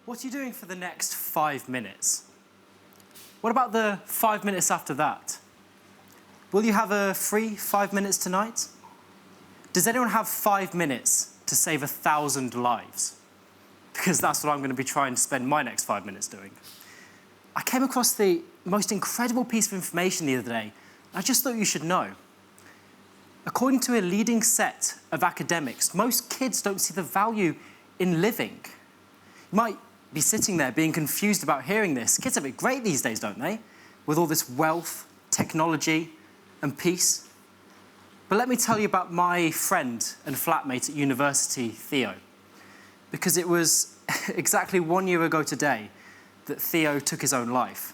What are you doing for the next 5 minutes? What about the 5 minutes after that? Will you have a free 5 minutes tonight? Does anyone have 5 minutes to save 1,000 lives? Because that's what I'm going to be trying to spend my next 5 minutes doing. I came across the most incredible piece of information the other day. I just thought you should know. According to a leading set of academics, most kids don't see the value in living. You might be sitting there being confused about hearing this. Kids have it great these days, don't they? With all this wealth, technology, and peace. But let me tell you about my friend and flatmate at university, Theo. Because it was exactly 1 year ago today that Theo took his own life.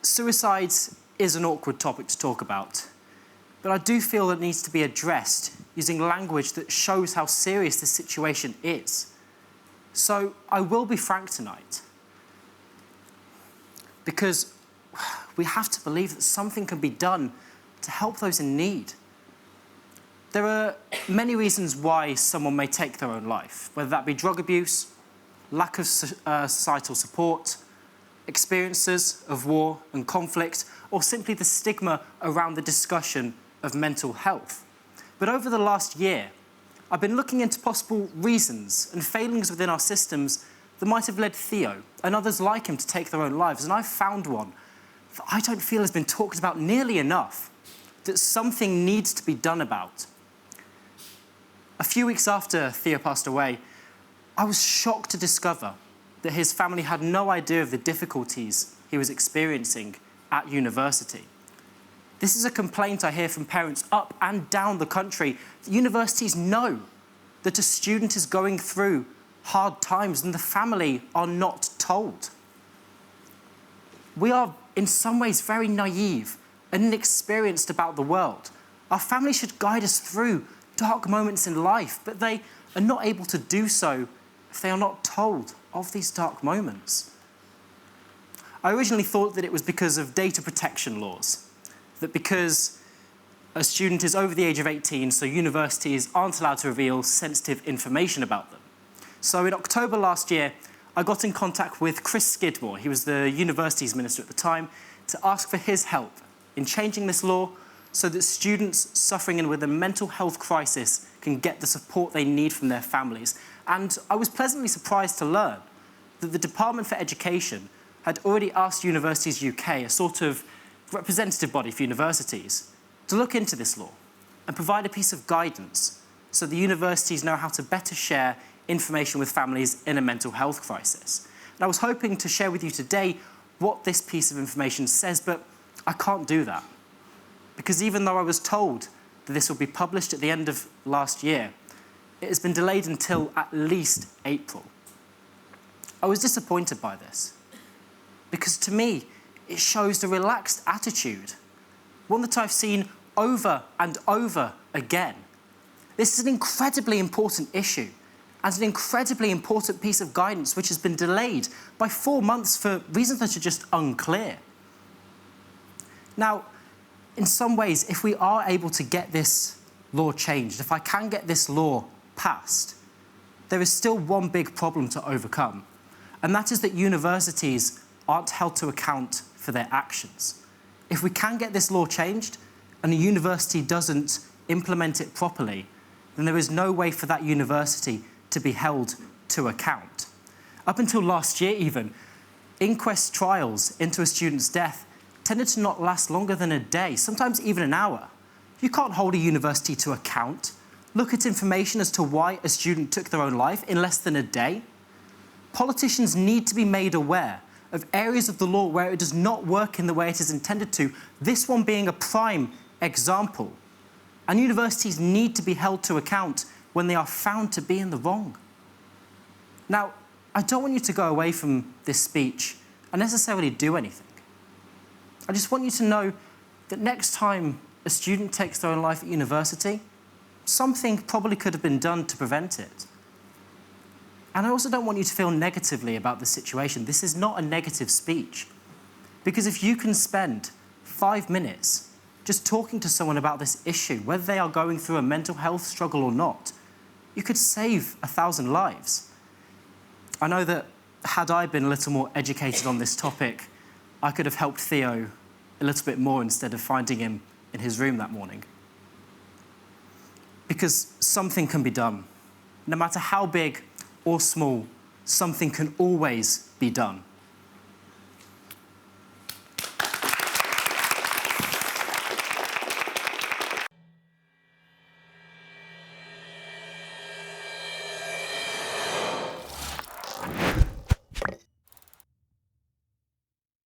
Suicide is an awkward topic to talk about, but I do feel it needs to be addressed using language that shows how serious this situation is. So I will be frank tonight, because we have to believe that something can be done to help those in need. There are many reasons why someone may take their own life, whether that be drug abuse, lack of societal support, experiences of war and conflict, or simply the stigma around the discussion of mental health. But over the last year, I've been looking into possible reasons and failings within our systems that might have led Theo and others like him to take their own lives, and I've found one that I don't feel has been talked about nearly enough, that something needs to be done about. A few weeks after Theo passed away, I was shocked to discover that his family had no idea of the difficulties he was experiencing at university. This is a complaint I hear from parents up and down the country. The universities know that a student is going through hard times and the family are not told. We are, in some ways, very naive and inexperienced about the world. Our family should guide us through dark moments in life, but they are not able to do so if they are not told of these dark moments. I originally thought that it was because of data protection laws, that because a student is over the age of 18, so universities aren't allowed to reveal sensitive information about them. So in October last year, I got in contact with Chris Skidmore, he was the university's minister at the time, to ask for his help in changing this law so that students suffering with a mental health crisis can get the support they need from their families. And I was pleasantly surprised to learn that the Department for Education had already asked Universities UK, a sort of representative body for universities, to look into this law and provide a piece of guidance so the universities know how to better share information with families in a mental health crisis. And I was hoping to share with you today what this piece of information says, but I can't do that. Because even though I was told that this will be published at the end of last year, it has been delayed until at least April. I was disappointed by this, because to me, it shows the relaxed attitude, one that I've seen over and over again. This is an incredibly important issue, and an incredibly important piece of guidance which has been delayed by 4 months for reasons that are just unclear. Now, in some ways, if we are able to get this law changed, if I can get this law passed, there is still one big problem to overcome, and that is that universities aren't held to account for their actions. If we can get this law changed and a university doesn't implement it properly, then there is no way for that university to be held to account. Up until last year even, inquest trials into a student's death tended to not last longer than a day, sometimes even an hour. You can't hold a university to account, look at information as to why a student took their own life in less than a day. Politicians need to be made aware of areas of the law where it does not work in the way it is intended to, this one being a prime example. And universities need to be held to account when they are found to be in the wrong. Now, I don't want you to go away from this speech and necessarily do anything. I just want you to know that next time a student takes their own life at university, something probably could have been done to prevent it. And I also don't want you to feel negatively about the situation. This is not a negative speech. Because if you can spend 5 minutes just talking to someone about this issue, whether they are going through a mental health struggle or not, you could save 1,000 lives. I know that had I been a little more educated on this topic, I could have helped Theo a little bit more instead of finding him in his room that morning. Because something can be done. No matter how big or small, something can always be done.